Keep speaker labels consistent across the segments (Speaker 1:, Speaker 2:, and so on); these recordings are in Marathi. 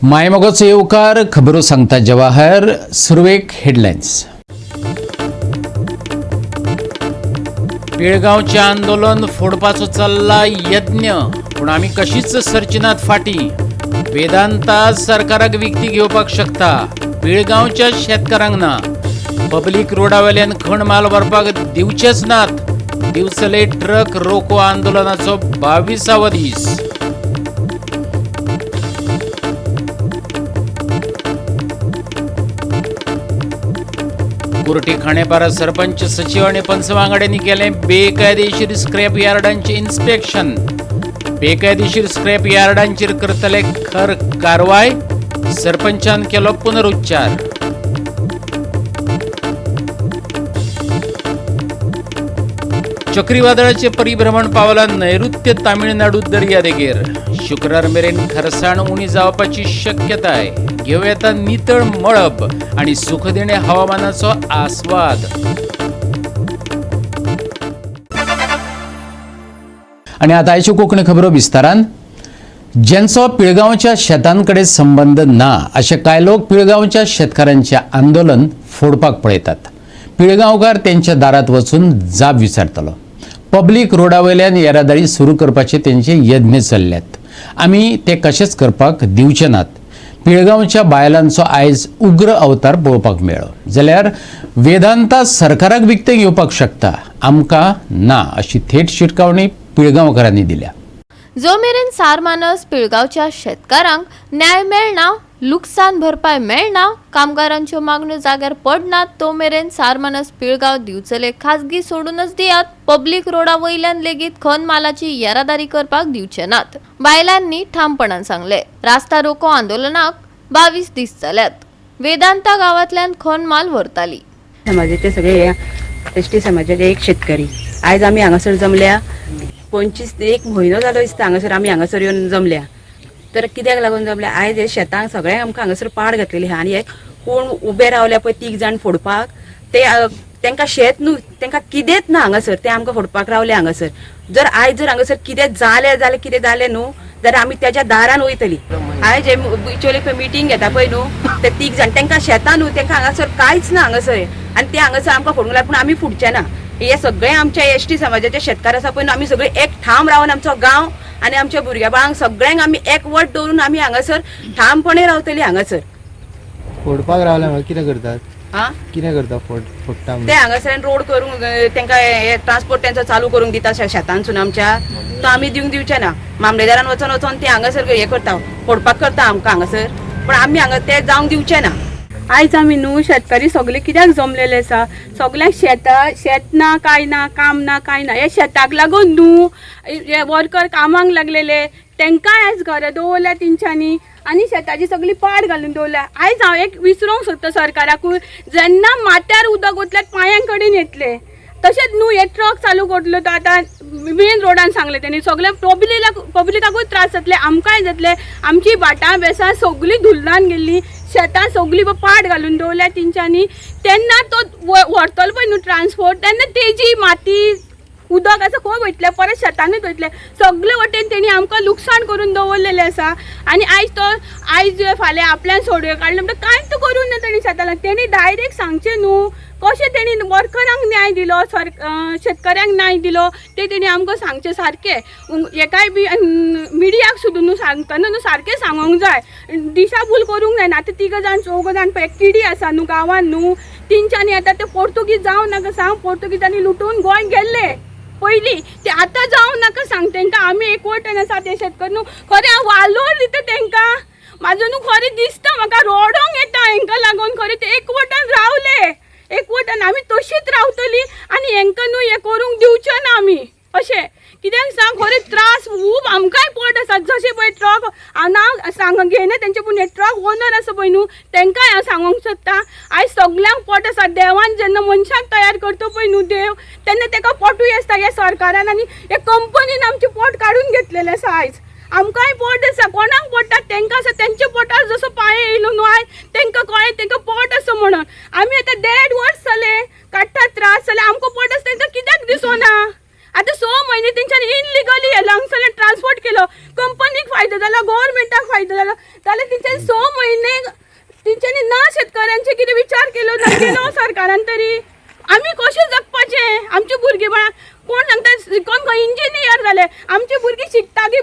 Speaker 1: मायमोगाचो येवकार खबरो सांगता जवाहर. सुरवेक हेडलायन्स. पिळगांवचें आंदोलन फोडपाचो चल्ला यत्न, पूण आमी कशीच सरची नात फाटीं. वेदांता सरकाराक विकती घेवपाक शकता, पिळगांवच्या शेतकारांक ना. पब्लीक रोडावेल्यान खण माल व्हरपाक दिवचेच नात. दिवचले ट्रक रोको आंदोलनाचो 22वा दीस. कुर्टी खांडेपारा सरपंच सचिव आणि पंच वांगड्यांनी केले बेकायदेशीर स्क्रॅप यार्डांचे इन्स्पेक्शन. बेकायदेशीर स्क्रॅप यार्डांचेर करतले खर कारवाय. सरपंचान केलो पुनरुच्चार. चक्रीवादळाचे परिभ्रमण पावला नैऋत्य तामिळनाडू दर्यादेगेर. शुक्रार मेरेन खरसाण उणी जावपाची शक्यताय. घेव येता नितळ मळब आणि सुखदिणे हवामानाचो आस्वाद. आणि आता आयच्यो कोंकणी खबरो विस्तारान. ज्यांचो पिळगांवच्या शेतांकडे संबंध ना अशे कांय लोक पिळगांवच्या शेतकारांचे आंदोलन फोडपाक पळयतात. पिळगांवकार त्यांच्या दारात वचून जाब विचारतलो. पब्लीक रोडावयल्यान येरादारी सुरू करपाचे तेंचे यत्न चल्ल्यात. आमी ते कशेच करपाक दिवचे नात. पिळगांवच्या बायलांचो आयज उग्र अवतार पळोवपाक मेळ्ळो. जाल्यार वेदांता सरकाराक विकतें घेवपाक शकता, आमकां ना अशी थेट शिटकावणी पिळगांवकारांनी दिल्या.
Speaker 2: जो मेरेन सारमानस पिळगांवच्या शेतकारांक न्याय मेळना, लुकसाण भरपाय मेळना, कामगारांच्यो मागण्यो जाग्यार पडनात, तो मेरेन सारमानस पिळगांव दिवचले खाजगी सोडूनच दियात. पब्लीक रोडा वयल्यान लेगीत खण मालाची येरादारी करपाक दिवचे नात. बायलांनी ठामपणान सांगले. रास्ता रोको आंदोलनाक 22 दीस जाल्यात. वेदांता गावांतल्यान खण माल व्हरताली.
Speaker 3: समाजाचे सगळे एसटी समाजाचे एक शेतकरी आयज आमी हांगासर जमल्या. 25 म्हयनो जालो दिसता हांगासर आमी हांगासर येवन जमल्या. तर कित्याक लागून जमल्या, आयज हे शेतांक सगळ्यांक आमकां हांगासर पाड घातलेली आहा. आनी एक कोण उबे रावल्या पळय 3 जाण फोडपाक, ते तांकां शेत न्हू, तांकां कितेंच ना हांगासर, ते आमकां फोडपाक रावले हांगासर. जर आयज जर हांगासर कितें जालें कितें जालें न्हू, जाल्यार आमी त्याच्या दारान वयतली. आयज हे बिचोले पळय मिटींग घेता पळय न्हू, ते 3 जाण तांकां शेतां न्हू, तांकां हांगासर कांयच ना हांगासर, आनी ते हांगासर आमकां फोडूंक लागले. पूण आमी फुडचे ना. हे सगळे आमच्या एसटी समाजाचे शेतकार आसा पळय, आमी सगळे एक ठाम रावन आमचो गांव आनी आमच्या भुरग्या बाळांक सगळ्यांक आमी एकवट दवरून आमी हांगासर ठामपणे रावतली. हांगासर
Speaker 4: फोडपाक रावल्या मग कितें करतात? कितें करता फोडटा
Speaker 3: ते हांगासर रोड करूंक तांकां ट्रान्सपोर्ट तेंचो चालू करूंक दिता शेतांतसून आमच्या, तो आमी दिवंक दिवचे ना. मामलेदारान वचोन ते हांगासर हे करता, फोडपाक करता आमकां हांगासर. पण आमी हांगा ते जावंक दिवचे ना.
Speaker 5: आयज आमी न्हू शेतकरी सगळे कित्याक जमलेले आसा, सगळ्यांक शेत ना काय ना, काम ना काय ना. हे शेताक लागून न्हू हे वर्कर कामाक लागलेले, तांकां आयज घरा दवरल्या तेंच्यांनी आनी शेताची सगळी पाड घालून दवरल्या. आयज हांव एक विचारूंक सोदता सरकाराकूय, जेन्ना माथ्यार उदक वतल्यार पांयां कडेन येतले, तशेंच न्हू हे ट्रक चालू करतलो तो आतां मेन रोडान सांगले तेणी. सगळे पब्लिकाकूय त्रास जातले, आमकांय जातले. आमची भाटां बेसां सगळीं धुल्लान गेल्ली, शेतां सगळीं पाड घालून दवरल्या तेंच्यांनी. तेन्ना तो व्हरतलो पळय न्हू ट्रान्सपोर्ट, तेन्ना तेजी माती उदक आसा खंय वयतले, परत शेतानूच वयतले. सगळे वटेन तेणी आमकां लुकसाण करून दवरलेलें आसा. आनी आयज फाल्यां आपल्यान सोडयो काडले म्हणटा कांयच करूं ना तेणी शेतांक. तेणी डायरेक्ट सांगचें न्हू कशें तेणी वर्करांक न्याय दिलो, शेतकऱ्यांक न्याय दिलो, ते तेणी आमकां सांगचें सारकें. एकाय बी मिडियाक सुद्दां न्हू सांगतना न्हू सारकें सांगूंक जाय, दिशाभूल करूंक जायना. आतां 3 जाण 4 जाण पळय किडी आसा न्हू गांवांत न्हू, तेंच्यांनी आतां ते पोर्तुगीज जावं नाका सांग. पोर्तुगीजांनी लुटून गोंय गेल्ले पयलीं, ते आतां जावं नाका सांग तांकां. आमी एकवटान आसा ते शेतकर न्हू, खरें हांव वालोर दिता तांकां. म्हाजो न्हू खरें दिसता, म्हाका रोडोंक येता हांकां लागून. खरें ते एकवटान रावले, एकवटान आमी तशींच रावतली आनी हांकां न्हू हे करूंक दिवचें ना आमी अशें. कित्याक सांग, खरें त्रास खूब आमकांय पड आसा. जशें पळय ट्रक हांव सांग घेयना तेंचे, पूण हे ट्रक ओनर आसा पळय न्हू, तांकांय हांव सांगूंक सोदता, आयज सगल्यांक पट आसा. देवान जेन्ना मनशाक तयार करता पळय न्हू देव, तेन्ना ताका पटूय आसता. ह्या सरकारान आनी हे कंपनीन आमचे पोट काडून घेतलेले आसा. आयज आमकांय पोट आसा, कोणाक पडटा तांकां आसा, तेंच्या पोटार जसो पांय येयलो न्हू आयज तांकां कळ्ळें तांकां पोट आसा म्हणून. आमी आतां 1.5 वर्स जाले काडटा त्रास, जाल्यार आमकां पोट आसा तांकां कित्याक दिसोना. आता 6 महिने त्यांच्यानी इनलिगली हांगसर ट्रान्सपोर्ट केलं. कंपनीक फायदो झाला, गव्हर्नमेंटाक फायदो झाला, जाल्यार तेंच्यानी 6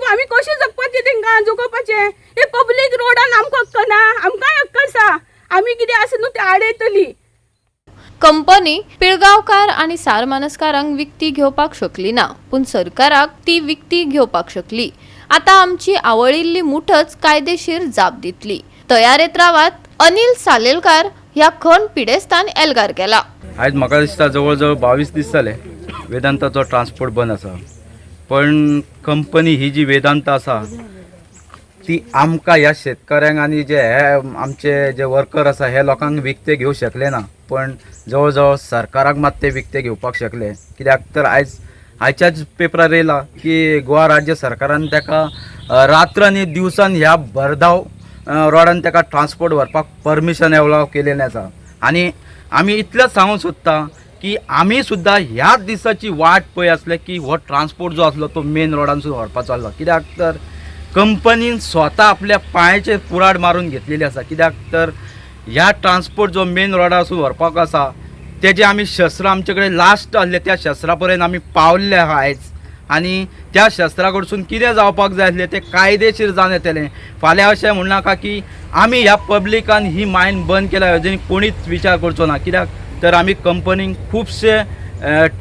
Speaker 5: आमी कशें जगपाचें तेंकां जगोवपाचें? हे पब्लीक रोडान आमकां हक्क ना, आमकांय हक्क आसा. आमी कितें आसा न्हू तें आडयतली.
Speaker 2: कंपनी पिळगांवकार आणि सारमानसकारांक विकती घेवपाक शकली ना, पूण सरकाराक ती विकती घेवपाक शकली. आता आमची आवळिल्ली मुठच कायदेशीर जाप दितली. तयारेत रावात. अनिल सालेलकार ह्या खण पिडेस्तान एल्गार केला.
Speaker 6: आयज म्हाका दिसता जवळ जवळ 22 दीस जाले वेदांताचो ट्रान्सपोर्ट बंद आसा. पण कंपनी ही जी वेदांत आसा ती आमकां ह्या शेतकऱ्यांक आनी जे हे आमचे जे वर्कर आसा हे लोकांक विकते घेवं शकले ना. पण जवळ जवळ सरकाराक मात ते विकते घेवपाक शकले. कित्याक तर आयच्याच पेपरार येयला की गोवा राज्य सरकारान ताका रात्र आनी दिवसान ह्या भरधाव रोडान ताका ट्रान्सपोर्ट व्हरपाक परमिशन एवलाव केलेलें आसा. आनी आमी इतलेंच सांगूंक सोदता की आमी सुद्दां ह्याच दिसाची वाट पळय आसले की हो ट्रान्सपोर्ट जो आसलो तो मेन रोडानसून व्हरपाचो आसलो. कित्याक तर कंपनीन स्वता आपल्या पांयाचेर कुराड मारून घेतलेली आसा. कित्याक तर ह्या ट्रान्सपोर्ट जो मेन रोडासून व्हरपाक आसा तेजे आमी शस्त्र आमचे कडेन लास्ट आसले त्या शस्त्रा पर्यंत आमी पावल्ले आहा आयज. आनी त्या शस्त्रा कडसून कितें जावपाक जाय आसलें तें कायदेशीर जावन येतलें. फाल्यां अशें म्हणनाका की आमी ह्या पब्लिकान ही मायन बंद केल्या हेजेर कोणीच विचार करचो ना. कित्याक तर आमी कंपनीक खुबशे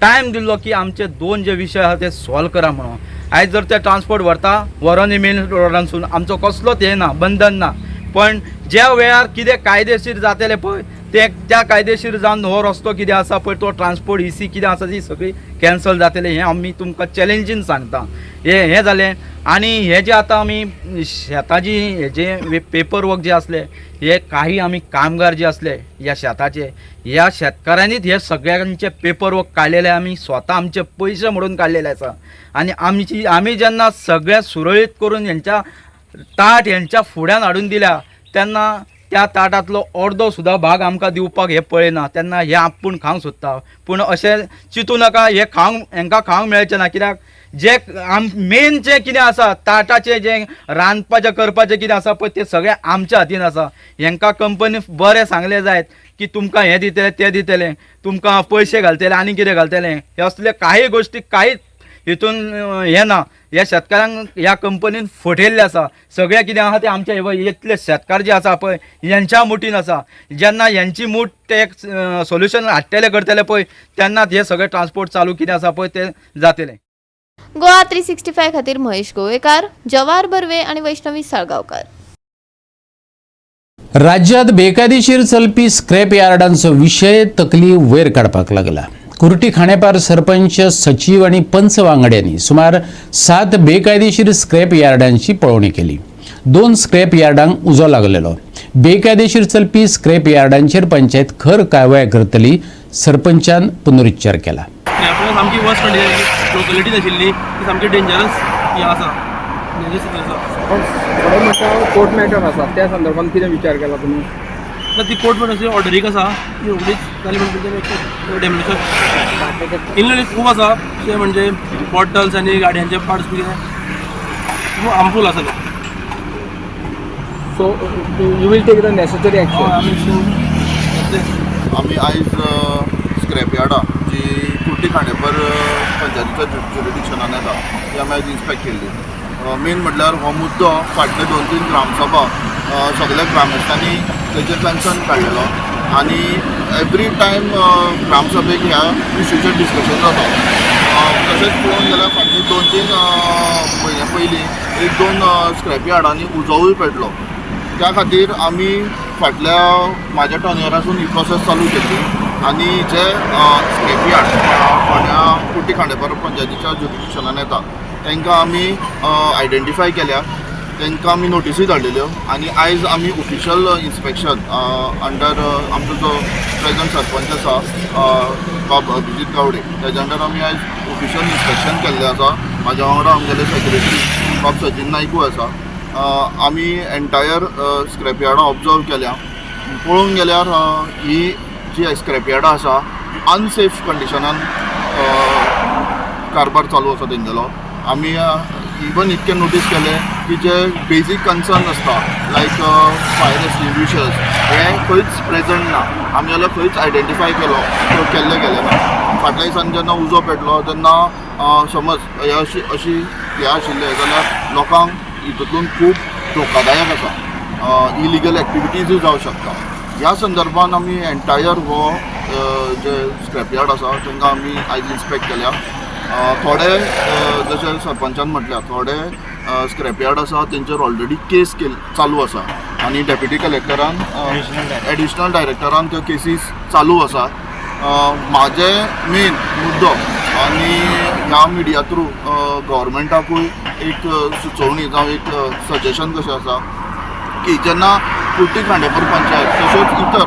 Speaker 6: टायम दिल्लो की आमचे 2 जे विशय आहा ते सॉल्व करा म्हणून. आयज जर ते ट्रान्सपोर्ट व्हरता व्हरोन मेन रोडानसून आमचो कसलोच हें ना, बंधन ना. पण ज्या वेळार कितें कायदेशीर जातलें पळय ते त्या कायदेशीर जावन हो रस्तो कितें आसा पळय तो ट्रान्सपोर्ट इसी कितें आसा ती सगळी कॅन्सल जातलें हें आमी तुमकां चॅलेंजीन सांगता. हें जालें. आनी हे जे आतां आमी शेताची हेजे पेपर वर्क जे आसले हे काही आमी कामगार जे आसले ह्या शेताचे ह्या शेतकाऱ्यांनीच हे सगळ्यांचे पेपर वर्क काडलेले आमी स्वता आमचे पयशे मोडून काडलेले आसा. आनी आमी जेन्ना सगळें सुरळीत करून हेंच्या ताट हेंच्या फुड्यान हाडून दिल्या तेन्ना त्या ताटांतलो अर्दो सुद्दां भाग आमकां दिवपाक हे पळयना. तेन्ना हे आपूण खावंक सोदता. पूण अशें चिंतू नाका हे हेंकां खावंक मेळचें ना. कित्याक जे मेन जें कितें आसा ताटाचें जें रांदपाचें करपाचें कितें आसा पळय तें सगळें आमच्या हातीन आसा. हेंकां कंपनी बरें सांगलें जायत की तुमकां हें दितलें तें दितलें, तुमकां पयशे घालतले आनी कितें घालतलें. हे असले काही गोश्टी कांयच हितून हें ना. ह्या शेतकारांक ह्या कंपनीन फटयल्लें आसा. सगळें कितें आहा तें आमचे इतले शेतकार जे आसा पळय हेंच्या मुठीन आसा. जेन्ना हेंची मूठ ते एक सोल्युशन हाडटले करतले पळय तेन्नाच हे सगळें ट्रान्सपोर्ट चालू कितें आसा पळय तें जातलें.
Speaker 2: गोवा 365 खातीर महेश गोवेकार, जवाहर बर्वे आणि वैष्णवी साळगांवकार.
Speaker 1: राज्यात बेकायदेशीर चलपी स्क्रॅप यार्डांचो विशय तकली वयर काडपाक लागला. कुर्टी खांडेपार सरपंच, सचिव आणि पंच वांगड्यांनी सुमार 7 बेकायदेशीर स्क्रॅप यार्डांची पळोवणी केली. 2 स्क्रॅप यार्डांक उजो लागलेलो. बेकायदेशीर चलपी स्क्रॅप यार्डांचेर पंचायत खर कारवाय करतली, सरपंचान पुनरुच्चार केला.
Speaker 7: सामकी वर्स्ट लोकलिटीज आशिल्ली ती सामकी डेंजरस ही आसा.
Speaker 4: कोर्ट मॅटर आसा त्या संदर्भात कितें विचार केला तुम्ही?
Speaker 7: ती कोर्ट मॅटरची ऑर्डरीक आसा ती रोखडीच जाली म्हणजे डेमोलिशन इल्लें खूब आसा. ते म्हणजे बॉटल्स आनी गाडयांचे पार्ट्स बी खूब हार्मफूल आसा.
Speaker 4: So you will take the necessary action.
Speaker 8: आमी आयज स्क्रॅप यार्डा जी कुर्टी खांडेपार पंचायतीच्या ज्युरिडिक्शनान येता ती आमी आयज इन्स्पेक्ट केल्ली. मेन म्हटल्यार हो मुद्दो फाटले 2-3 ग्रामसभा सगळ्या ग्रामस्थांनी तेचेर कन्सर्न काडलेलो आनी एवरी टायम ग्रामसभेक ह्या इश्यूचेर डिस्कशन जाता. तशेंच पळोवंक गेल्यार फाटले 2-3 म्हयन्या पयलीं 1-2 स्क्रॅप यार्डांनी उजोवूय पेटलो. त्या खातीर आमी फाटल्या म्हाज्या टर्नरासून ही प्रोसेस चालू केल्ली आनी जे स्क्रॅप यार्ड फोंड्या कुर्टी खांडेपार पंचायतीच्या ज्युरिडिक्शनान येता तांकां आमी आयडेंटिफाय केल्या, तांकां आमी नोटिसी धाडलेल्यो आनी आयज आमी ऑफिशियल इन्स्पेक्शन अंडर आमचो जो प्रेझेंट सरपंच आसा बाब अभिजीत गावडे तेज्या अंडर आमी आयज ऑफिशियल इन्स्पेक्शन केल्लें आसा. म्हाज्या वांगडा आमगेले सेक्रेटरी बाब सचिन नायकूय आसा. आमी एंटायर स्क्रॅप यार्डां ऑब्जर्व केल्या. पळोवंक गेल्यार ही जी स्क्रॅप यार्डां आसा अनसेफ कंडिशनान कारबार चालू आसा तेंगेलो. आमी इवन इतकें नोटीस केलें की जे बेजीक कन्सर्न आसता लायक फायर एक्सटिंग्विशर्स हे खंयच प्रेझंट ना. आमी जाल्यार खंयच आयडेंटिफाय केल्ले गेले ना. फाटल्या दिसांनी जेन्ना उजो पेटलो तेन्ना समज अशी हे आशिल्ले जाल्यार लोकांक हितूंतल्यान खूब धोकादायक आसा, इलिगल एक्टिविटीजूय जावं शकता. ह्या संदर्भान आमी एंटायर हो जे स्क्रॅपयार्ड आसा तांकां आमी आयज इन्स्पेक्ट केल्या. थोडे जशें सरपंचान म्हटल्या थोडे स्क्रॅपयार्ड आसा तेंचेर ऑलरेडी केस चालू आसा आनी डेप्युटी कलेक्टरान एडिशनल डायरेक्टरान त्यो केसीस चालू आसा. म्हाजे मेन मुद्दो आनी ह्या मिडिया थ्रू गव्हर्मेंटाकूय एक सुचोवणी जावं एक सजेशन कशें आसा की जेन्ना कुर्टी खांडेपूर पंचायत तशेंच इतर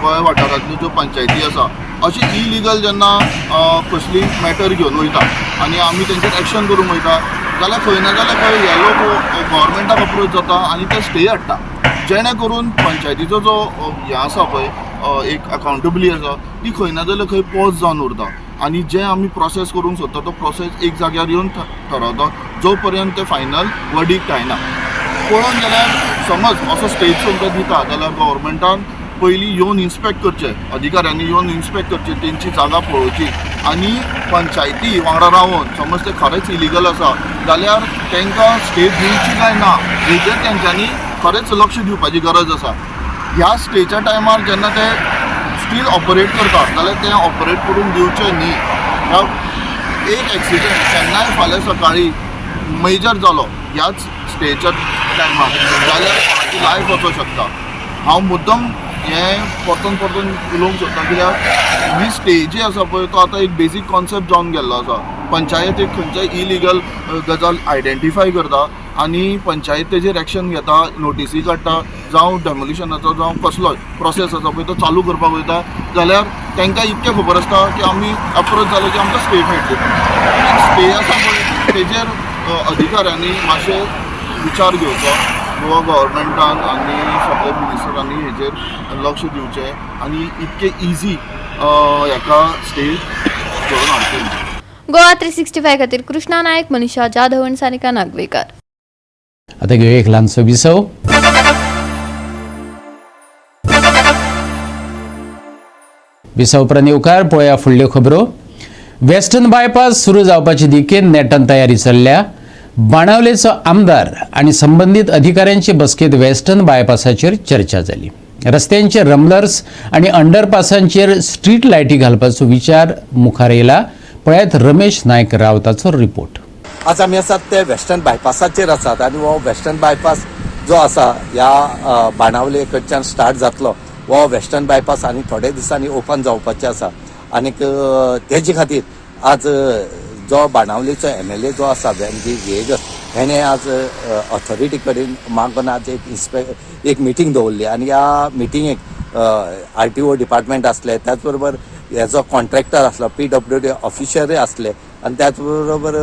Speaker 8: गोंय वाठारांतल्यो ज्यो पंचायती आसा अशी इलिगल जेन्ना कसली मॅटर घेवन वयता आनी आमी तेंचेर एक्शन करूंक वयता जाल्यार खंय ना जाल्यार खंय हे लोक गव्हर्मेंटाक अप्रोच जाता आनी ते स्टे हाडटा, जेणे करून पंचायतीचो जो हे आसा पळय एक अकावंटेबिलिटी आसा ती खंय ना जाल्यार खंय पॉज जावन उरता. आनी जे आमी प्रोसेस करूंक सोदता तो प्रोसेस एक जाग्यार येवन थारावता जो पर्यंत ते फायनल वर्डिक्ट आयना. पळोवन जाल्यार समज असो स्टेज सुद्दां दिता जाल्यार गव्हर्मेंटान पयलीं येवन इन्स्पेक्ट करचें, अधिकाऱ्यांनी येवन इन्स्पेक्ट करचें, तेंची जागा पळोवची आनी पंचायती वांगडा रावन समज ते खरेंच इलिगल आसा जाल्यार तांकां स्टे दिवची काय ना हेचेर तेंच्यांनी खरेंच लक्ष दिवपाची गरज आसा. ह्या स्टेच्या टायमार जेन्ना ते स्टील ऑपरेट करतात जाल्यार ते ऑपरेट करून दिवचे न्ही. एक एक्सिडेंट केन्नाय फाल्यां सकाळी मेजर जालो ह्याच स्टेच्या टायमार जाल्यार कोणाची लायफ वचूंक शकता. हांव मुद्दम हें परतून उलोवंक सोदता कित्याक ही स्टे जी आसा पळय तो आतां एक बेजीक कॉन्सेप्ट जावन गेल्लो आसा. पंचायत एक खंयच्याय इलिगल गजाल आयडेंटिफाय करता आनी पंचायत तेजेर एक्शन घेता, नोटिसी काडटा, जावं डेमोलिशनाचो जावं कसलोय प्रोसेस आसा पळय तो चालू करपाक वयता जाल्यार तांकां इतकें खबर आसता की आमी अप्रोच जालो की आमकां स्टे मेळटली. स्टे आसा पळय तेजेर अधिकाऱ्यांनी मातशें विचार घेवचो गोवा गव्हर्मेंटान आनी सगळे मिनिस्टरांनी हेजेर लक्ष दिवचें आनी इतके इजी हेका स्टे करून हाडचें.
Speaker 2: गोवा 365 खातीर कृष्णा नायक, मनीषा जाधव आनी सानिका नागवेकर.
Speaker 1: आता घेऊया एक ल्हानसो विसव. विसव उपरांत येवकार पळोवया फुडल्यो खबरो. वेस्टर्न बायपास सुरू जावपाचे दिकेन नेटान तयारी चल्ल्या. बाणावलेचो आमदार आनी संबंधीत अधिकाऱ्यांचे बसकेत वेस्टर्न बायपासाचेर चर्चा जाली. रस्त्यांचे रमलर्स आनी अंडरपासांचेर स्ट्रीट लायटी घालपाचो विचार मुखार येयला. पळयात रमेश नायक रावताचो रिपोर्ट.
Speaker 9: आज आमी आसात ते वेस्टर्न बायपासाचेर आसात आनी हो वेस्टर्न बायपास जो आसा ह्या बाणावले कडच्यान स्टार्ट जातलो. हो वेस्टर्न बायपास आनी थोडे दिसांनी ओपन जावपाचे आसा आनीक तेजे खातीर आज जो बाणावलेचो MLA जो आसा वेंजी वेगस हेणे आज ऑथॉरिटी कडेन मागून आज एक मिटींग दवरली आनी ह्या मिटींगेक RTO डिपार्टमेंट आसले, त्याच बरोबर हेजो कॉन्ट्रॅक्टर आसलो, PWD ऑफिशरूय आसले आनी त्याच बरोबर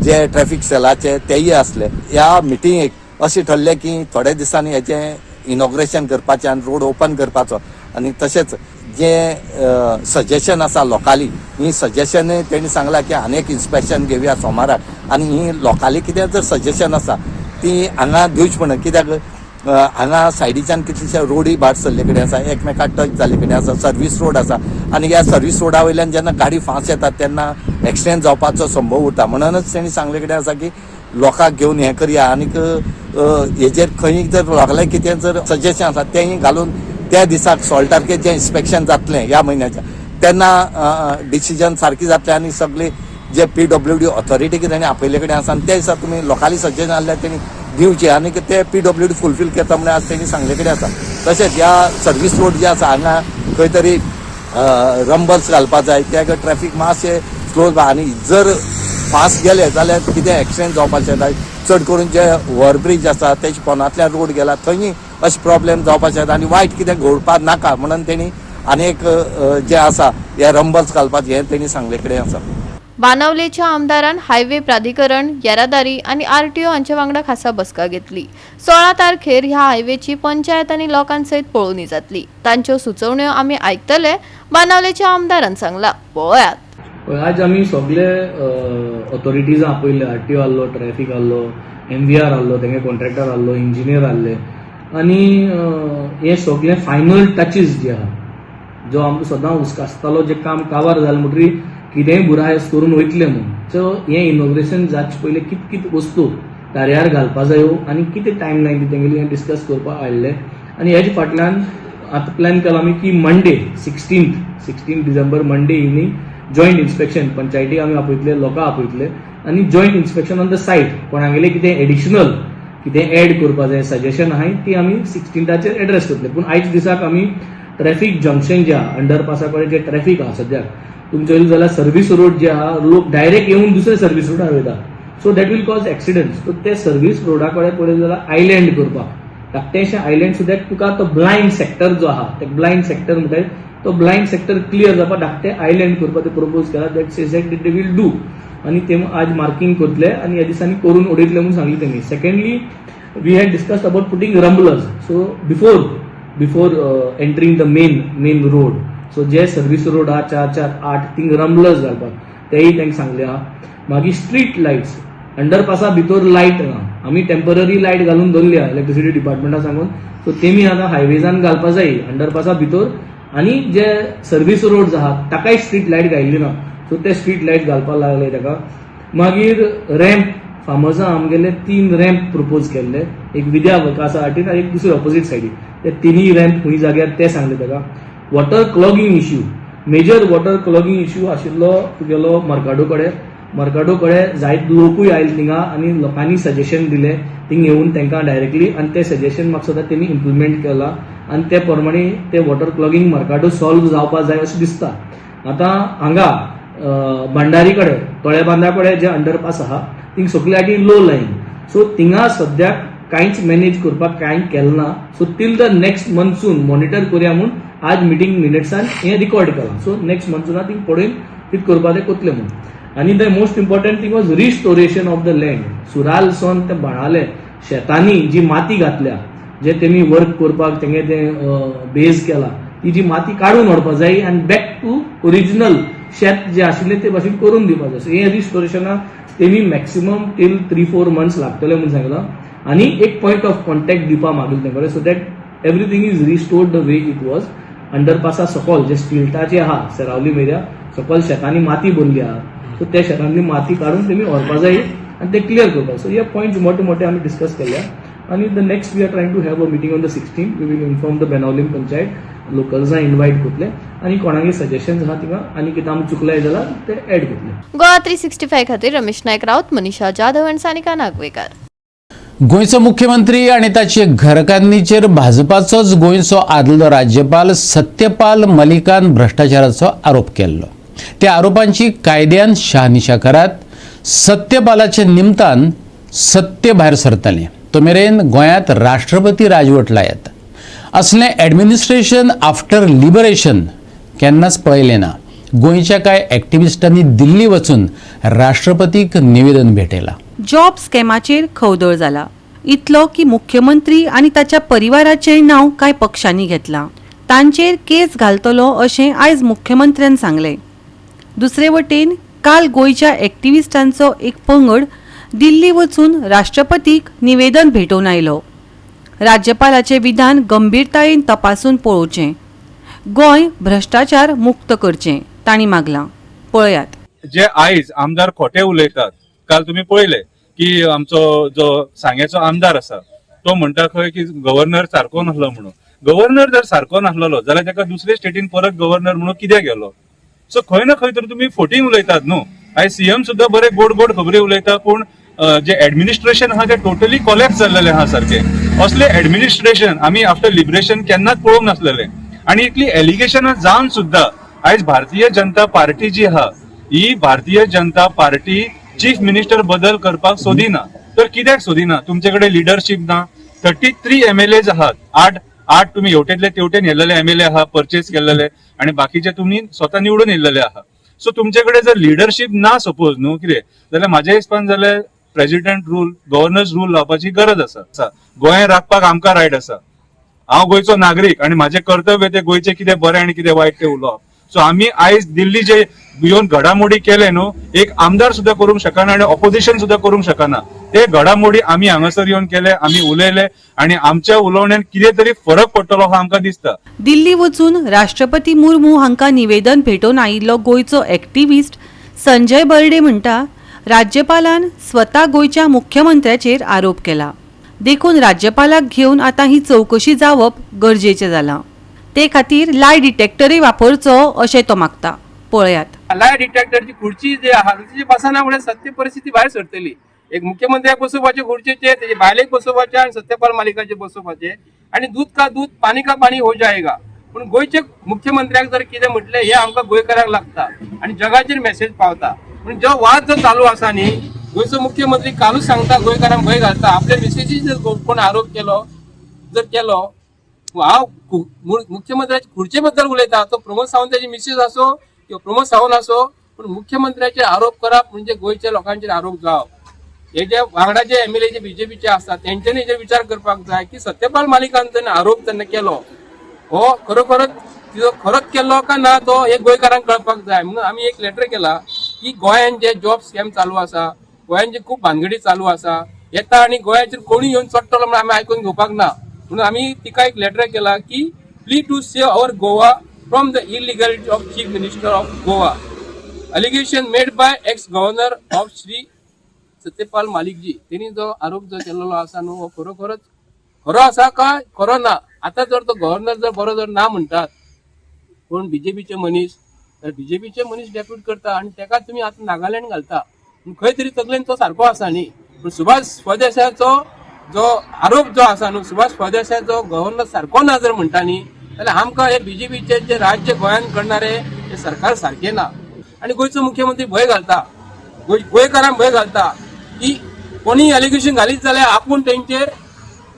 Speaker 9: जे ट्रॅफिक सेलाचे तेय आसले. ह्या मिटींगेक अशें ठरलें की थोड्या दिसांनी हेचें इनॉग्रेशन करपाचें आनी रोड ओपन करपाचो आनी तशेंच जे सजेशन आसा लोकाली ही सजेशन तेणी सांगला की आनीक इन्स्पेक्शन घेवया सोमाराक आनी ही लोकाली कितें जर सजेशन आसा ती हांगा दिवची म्हणून कित्याक हांगा सायडीच्यान कितलेशे रोडूय भायर सरले कडेन आसा, एकमेकाक टच जाल्ले कडेन आसा, सर्वीस रोड आसा आनी ह्या सर्वीस रोडा वयल्यान जेन्ना गाडी फास्ट येतात तेन्ना एक्सिडेंट जावपाचो संभव उरता. म्हणूनच तेणी सांगले कडेन आसा की लोकांक घेवन हें करया आनीक हेजेर खंय जर लोकलाय कितें जर सजेशन आसा तेंय घालून त्या दिसाक 16 तारखेर जें इन्स्पेक्शन जातलें ह्या म्हयन्याच्या तेन्ना डिसिजन सारकी जातलें आनी सगळे जे PWD ऑथॉरिटी तेणी आपयले कडेन आसा आनी त्या दिसा तुमी लोकाली सजेशन आसल्यार तेणी दिवचे आनी ते PWD फुलफील करता म्हळ्यार आज तेणी सांगले कडेन आसा. तशेंच ह्या सर्वीस रोड जे आसा हांगा खंय तरी रंबल्स घालपाक जाय कित्याक ट्रॅफिक मातशें स्लो आनी जर फास्ट गेले जाल्यार कितें एक्सिडेंट जावपाक शकता. चड करून जे ओवरब्रीज आसा तेजे पोंदांतल्यान रोड गेला थंय अशें प्रॉब्लेम जावपाक शकता आनी वायट कितें घडपाक नाका म्हणून तेणी आनीक जे आसा हे रंबल्स घालपाचें हें तेणी सांगले कडेन आसा.
Speaker 2: बाणावलेच्या आमदारान हायवे प्राधिकरण, येरादारी आणि RTO हांच्या वांगडा खासा बसका घेतली. 16 तारखेर ह्या हायवेची पंचायत आनी लोकांसयत पळोवणी जातली. तांच्यो सुचोवण्यो आमी आयकतले, बाणावलेच्या आमदारान सांगला. पळयात.
Speaker 10: आज आमी सगळे ऑथॉरिटीज आपयले, RTO आहलो, ट्रॅफिक आहलो, MVR आहलो, तेंगे कॉन्ट्रॅक्टर आहलो, इंजिनियर आहले आनी हे सगळे फायनल टचीस जे आहा जो आमकां सदां हुस्कासतालो जे काम काबार जालें म्हणटरी कितेंय बुरायस करून वयतले म्हणून सो हें इनॉग्रेशन जावचे पयलीं कित वस्तू दार्यार घालपा जायो आनी कितें टायम लायन तेंगेली डिस्कस करपाक आयिल्ले. आनी हेजे फाटल्यान आतां प्लॅन केला आमी की Monday 16 December Monday evening joint inspection पंचायतीक आमी आपयतले, लोकां आपयतले आनी joint inspection on the site. कोणागेले कितें एडिशनल कितें एड करपा जाय सजेशन आहाय ती आमी 16 एड्रेस करतले. पूण आयज दिसाक आमी ट्रॅफिक जंक्शन जे आहा अंडरपासा कडेन जे ट्रॅफिक आहा सद्याक तुमचे जाल्यार सर्वीस रोड जे आहा लोक डायरेक्ट येवन दुसरे सर्वीस रोडार वयता, so that will cause accidents. So ते सर्वीस रोडा कडेन पळयत जाल्यार आयलँड करपाक धाकटेशें आयलँड सो दॅट तुका तो ब्लायंड सेक्टर जो आहा ते ब्लायंड सेक्टर म्हणटात तो ब्लायंड सेक्टर क्लियर जावपाक धाकटे आयलँड करपाक ते प्रपोज केला. That says that they will do आनी ते आज मार्किंग करतले आनी ह्या दिसांनी करून उडयतले म्हणून सांगले तेमी. Secondly we had discussed about putting rumblers. So before entering the main road, so जे सर्वीस रोड आहा 4-8 थिंग रंबलर्स घालपाक तेय तांकां सांगले आहा. मागीर स्ट्रीट लायट्स अंडरपासा भितर लायट ना, आमी टेम्पररी लायट घालून दवरली आहा इलेक्ट्रिसिटी डिपार्टमेंटा सांगून. सो तेमी आतां हायवेजान घालपा जाय अंडरपासा भितर आनी जे सर्वीस रोड्स आहा ताकाय स्ट्रीट लायट घायल्ली ना, सो ते स्ट्रीट लायट घालपाक लागले ताका. मागीर रॅम्प फार्मर्सा आमगेले 3 रॅम्प प्रपोज केल्ले, एक विद्या वर्कासा वाटेन आनी एक दुसरे ऑपोजीट सायडीन. ते तिनूय रॅम्प खंय जाग्यार ते सांगले ताका. Water clogging issue, major water clogging issue आशिल्लो तुगेलो मर्काडो कडेन जायत लोकूय आयले थिंगा आनी लोकांनी सजेशन दिले थिंग येवन तांकां डायरेक्टली आनी ते सजेशन म्हाका सुद्दां तेमी इम्प्लिमेंट केला आनी ते प्रमाणे ते वॉटर क्लॉगिंग मर्काडो सॉल्व जावपाक जाय अशें दिसता. आतां हांगा भंडारी कडेन तळेबांदा कडेन जे अंडरपास आहा थिंग सगळे आटी लो लायन, सो थिंगा सद्याक कांयच मॅनेज करपाक कांय केलें ना. So till the next monsoon monitor करया म्हूण आज मिटींग मिनिट्सान हें रिकॉर्ड केलां. सो नेक्स्ट मन्सूना थिंग पळोवन कितें करपाक तें कोतलें म्हूण. आनी the most important thing was restoration of the land. सुरालसून ते बाणाले शेतांनी जी माती घातल्या, जे तेमी वर्क करपाक तेंगे ते बेज केला, ती जी माती काडून व्हरपाक जाय आनी बॅक टू ओरिजिनल शेत जे आशिल्ले ते भाशेन करून दिवपाक जाय. सो हे रिस्टोरेशनाक तेमी मॅक्सिमम टील 3-4 months लागतले म्हणून सांगलां. आनी एक पॉयंट ऑफ कॉन्टॅक्ट दिवपाक मागिल्ले तेंकडे, so that everything is restored the way it was. अंडरपासा सकयल जे स्टिल्टाचे आहा सेरावली मेऱ्या सकयल शेतांनी माती भरली आहा, सो त्या शेतांतली माती काडून तेमी व्हरपाक जाय आनी ते क्लियर करपाक. सो हे पॉयंट्स मोठे आमी डिस्कस केल्या. आनी the next we are trying to have a meeting on the 16th. We will inform the Benaulim panchayat, लोकल्सां इन्वायट करतले आनी कोणागे सजेशन्स आहा थिंगा आनी कितें आमी चुकलें जाल्यार ते एड करतले.
Speaker 2: गोवा 365 खातीर रमेश नायक रावत, मनीषा जाधव आनी सानिका नागवेकर.
Speaker 1: गोंयचो मुख्यमंत्री आनी ताचे घरकान्नीचेर भाजपाचोच गोंयचो आदलो राज्यपाल सत्यपाल मलिकान भ्रष्टाचाराचो आरोप केल्लो. त्या आरोपांची कायद्यान शहानिशा करात. सत्यपालाचे निमतान सत्य भायर सरतलें. तो मेरेन गोंयांत राष्ट्रपती राजवट लायत. असलें एडमिनिस्ट्रेशन आफ्टर लिबरेशन केन्नाच पळयलें ना. गोंयच्या कांय एक्टिविस्टांनी दिल्ली वचून राष्ट्रपतीक निवेदन भेटयलां.
Speaker 11: जॉब स्कॅमाचेर खवदळ जाला. इतलो की मुख्यमंत्री आनी ताच्या परिवाराचें नांव कांय पक्षांनी घेतलां. तांचेर केस घालतलो अशें आयज मुख्यमंत्र्यान सांगलें. दुसरे वटेन काल गोंयच्या एक्टिविस्टांचो एक पंगड दिल्ली वचून राष्ट्रपतीक निवेदन भेटोवन आयलो. राज्यपालाचें विधान गंभीरतायेन तपासून पळोवचें, गोंय भ्रष्टाचार मुक्त करचें तांणी मागलां. पळयात.
Speaker 12: जे आयज आमदार खोटे उलयतात, काल तुम्ही पळयले की आमचो जो सांगेचो आमदार आसा तो म्हणटा खंय की गव्हर्नर सारको नासलो म्हणून. गव्हर्नर जर सारको नासलो जाल्यार ताका दुसरे स्टेटीन परत गव्हर्नर म्हणून कित्याक गेलो. सो खंय ना खंय तर तुम्ही फोटींग उलयतात न्हू. आयज सीएम सुद्धा बरे गोड खबरी उलयता, पूण जे एडमिनिस्ट्रेशन आहा ते टोटली कॉलॅप्स जाल्लेले आहा सारखे. असले एडमिनिस्ट्रेशन आमी आफ्टर लिबरेशन केन्नाच पळोवंक नासलेले. आनी इतली एलिगेशनां जावन सुद्धा आयज भारतीय जनता पार्टी जी आहा ही Bharatiya Janata party chief minister बदल करपाक सोदिना. तर कित्याक सोदिना? तुमचे कडेन लिडरशीप ना. 33 MLAs आहात. 8 तुम्ही हेवटेंतले तेवटेन येल्लेले MLA आहा परचेस केल्लेले आनी बाकीचे तुम्ही स्वता निवडून येल्लेले आहा. सो तुमचे कडेन जर लिडरशीप ना सपोज न्हू कितें जाल्यार म्हाज्या हिसपान जाल्यार प्रेसिडेंट रूल गव्हर्नर्स रूल लावपाची गरज आसा. गोंय राखपाक आमकां रायट आसा. हांव गोंयचो नागरीक आनी म्हाजें कर्तव्य ते गोंयचे कितें बरें आनी कितें वायट ते उलोवप. सो आमी आयज दिल्ली जे येवन घडामोडी केले न्हू, एक आमदार सुद्धा करूंक शकना आनी ऑपोजिशन सुद्धा करूंक शकना. ते घडामोडी आमी हांगासर येवन केले, आमी उलयले आनी आमच्या उलोवण्यान कितें तरी फरक पडटलो हो आमकां दिसता.
Speaker 11: दिल्ली वचून राष्ट्रपती मुर्मू हांकां निवेदन भेटोवन आयिल्लो गोंयचो एक्टिविस्ट संजय बर्डे म्हणटा, राज्यपालान स्वता गोयच्या मुख्यमंत्र्याचेर आरोप केला. देखून राज्यपालाक घेवन आतां ही चवकशी जावप गरजेचें जालां. ते खातीर लाय डिटेक्टरय वापरचो अशें तो मागता. पळयात.
Speaker 7: लाय डिटेक्टरची खुर्ची जी आहा तिची बसना मुळे सत्य परिस्थिती भायर सरतली. एक मुख्यमंत्र्याक बसोवपाचे खुर्चेचेर तेजे भायलेक बसोवपाचे आनी सत्यपाल मालिकाचे बसोवपाचे आनी दूध का दूध पानी का पानी हो जाएगा. पूण गोयचे मुख्यमंत्र्याक जर कितें म्हटलें हे आमकां गोंयकारांक लागता आनी जगाचेर मेसेज पावता. पूण जो वाद जो चालू आसा न्ही गोंयचो मुख्यमंत्री कालूच सांगता गोंयकारांक भंय घालता. आपल्या मिसेसीच जर कोण आरोप केलो हांव मुख्यमंत्र्याच्या खुर्चे बद्दल उलयता. तो प्रमोद सावंताची मिसेस असो किंवा प्रमोद सावंत असो पूण मुख्यमंत्र्याचे आरोप करप म्हणजे गोंयच्या लोकांचेर आरोप जावप. हे जे वांगडाचे एमएलए बीजेपीचे असतात तेंच्यांनी हेजेर विचार करपाक जाय की सत्यपाल मालिकान तेन्ना आरोप तेन्ना केलो हो खरोखरच तिजो खरोच केलो का ना तो हे गोंयकारांक कळपाक जाय. म्हणून आमी एक लेटर केला की गोंयान जे जॉब स्कॅम चालू आसा गोंयान जे खूप भानगडी चालू आसा येता आनी गोंयाचेर कोणी येवन चडटलो म्हणून आमी आयकून घेवपाक ना. म्हणून आमी तिका एक लेटर केला की please to save our Goa from the illegality of chief minister of Goa. Allegation made by ex governor of Shri Satyapal Malikji. त्यांनी जो आरोप जो केलेलो आसा न्हू हो खरोखरच खरो आसा का खरो ना. आता जर तो गव्हर्नर जर बरो जर ना म्हणटात कोण बीजेपीचे मनीस तर बीजेपीचे मनीस डेप्यूट करता आनी तेका तुमी आतां नागालँड घालता. खंय तरी तकलेन तो सारको आसा न्ही. पूण सुभाष फळदेसायाचो जो आरोप जो आसा न्हू सुभाष फळदेसायाचो गव्हर्नर सारको ना जर म्हणटा न्ही जाल्यार आमकां हे बीजेपीचे जे राज्य गोंयान करणारे हे सरकार सारखे ना. आनी गोंयचो मुख्यमंत्री भंय घालता गोंयकारांक भंय घालता की कोणी एलिगेशन घालीत जाल्यार आपूण तेंचेर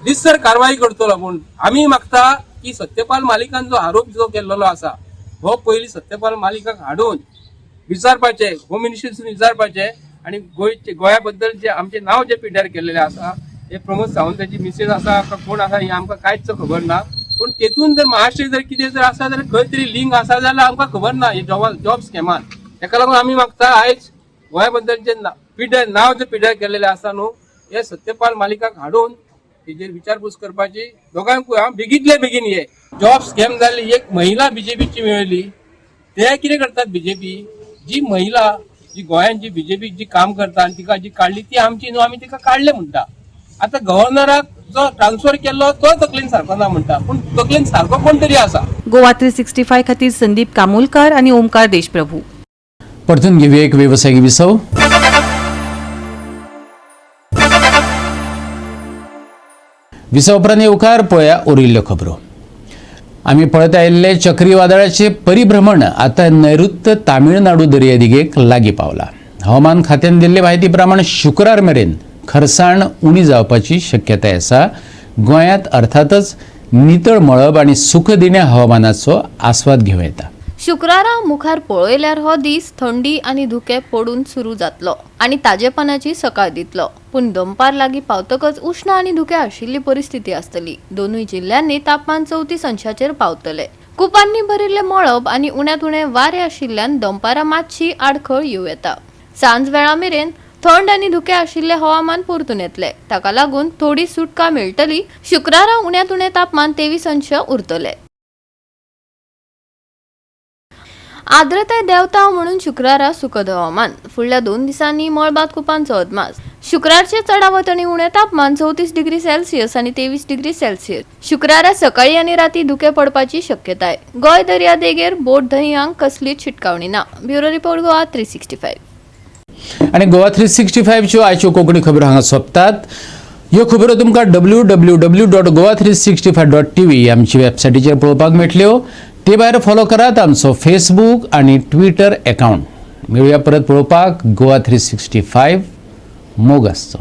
Speaker 7: रितसर कारवाई करतलो. पूण आमी मागता की सत्यपाल मालिकान जो आरोप जो केल्लो आसा हो पयलीं सत्यपाल मालिकाक हाडून विचारपाचे होम मिनिस्ट्रीसून विचारपाचे आनी गोंया बद्दल जे आमचे नांव जे पिड्ड्यार केल्लेले आसा हे प्रमोद सावंताची मिसेस आसा का कोण आसा हे आमकां कांयच खबर ना. पूण तेतून जर महाराष्ट्र जर कितें जर आसा जाल्यार खंय तरी लिंक आसा जाल्यार आमकां खबर ना हे जॉब स्कॅमान. तेका लागून आमी मागता आयज गोंया बद्दल जे पिड्ड्यार नांव जे पिड्ड्यार केल्लेले आसा न्हू हे सत्यपाल मालिकाक हाडून तेजेर विचारपूस करपाची. दोगांकूय हांव बेगींतले बेगीन हे जॉब स्कॅम जाल्ली एक महिला बीजेपीची मेळ्ळी ते कितें करतात बीजेपी जी महिला जी गोंयान जी बीजेपी जी काम करता आनी तिका जी काडली ती आमची न्हू आमी तिका काडले म्हणटा. आतां गव्हर्नराक जो ट्रान्सफर केल्लो तो तकलेन सारको ना म्हणटा पूण तकलेन सारको कोण तरी आसा.
Speaker 11: गोवा 365 खातीर संदीप कामोलकार आणि ओमकार देशप्रभू.
Speaker 1: परतून घेऊया एक व्यावसायिक विसव. विसव उपरांत येवकार पळया उरिल्ल्यो खबरो. आमी पळयत आयिल्ले चक्रीवादळाचे परिभ्रमण आता नैऋत्य तामिळनाडू दर्यादेगेक लागीं पावला. हवामान खात्यान दिल्ले म्हायती प्रमाण शुक्रार मेरेन खरसाण उणी जावपाची शक्यताय आसा. गोंयांत अर्थातच नितळ मळब आनी सुख दिण्या हवामानाचो आस्वाद घेवं येता.
Speaker 2: शुक्रारा मुखार पळयल्यार हो दीस थंडी आनी धुके पडून सुरू जातलो आनी ताजेपणाची सकाळ दितलो. पूण दनपार लागीं पावतकच उष्ण आनी धुके आशिल्ली परिस्थिती आसतली. दोनूय जिल्ल्यांनी तापमान 34 अंशाचेर पावतले. कुपांनी भरिल्ले मळब आनी उण्यांत उणें वारें आशिल्ल्यान दनपारा मातशी आडखळ येवं येता. सांज वेळा मेरेन थंड आनी धुके आशिल्ले हवामान परतून येतले. ताका लागून थोडी सुटका मेळटली. शुक्रारा उण्यांत उणें तापमान 23 अंश उरतले. आर्द्रताय देंवता म्हणून शुक्रारा सुखद हवामान. फुडल्या 2 दिसांनी मळबात कुपांचो अदमास. शुक्रारचे चडावत आनी उणें तापमान 34 डिग्री सेल्सियस आनी 23 डिग्री सेल्सियस. शुक्रारा सकाळी आनी राती धुके पडपाची शक्यताय. गोंय दर्यादेगेर बोट धंयांक कसलीच शिटकावणी ना. Bureau report Goa 365.
Speaker 1: आणि गोवा 365 च्यो आयच्यो कोंकणी खबरो हांगा सोंपतात. ह्यो खबरो तुमकां www.goa365.tv आमची वेबसायटीचेर पळोवपाक मेळटल्यो. ते भायर फॉलो करात आमचो फेसबूक आनी ट्विटर अकाउंट. मेळुया परत पळोवपाक गोवा 365 मोग आसचो.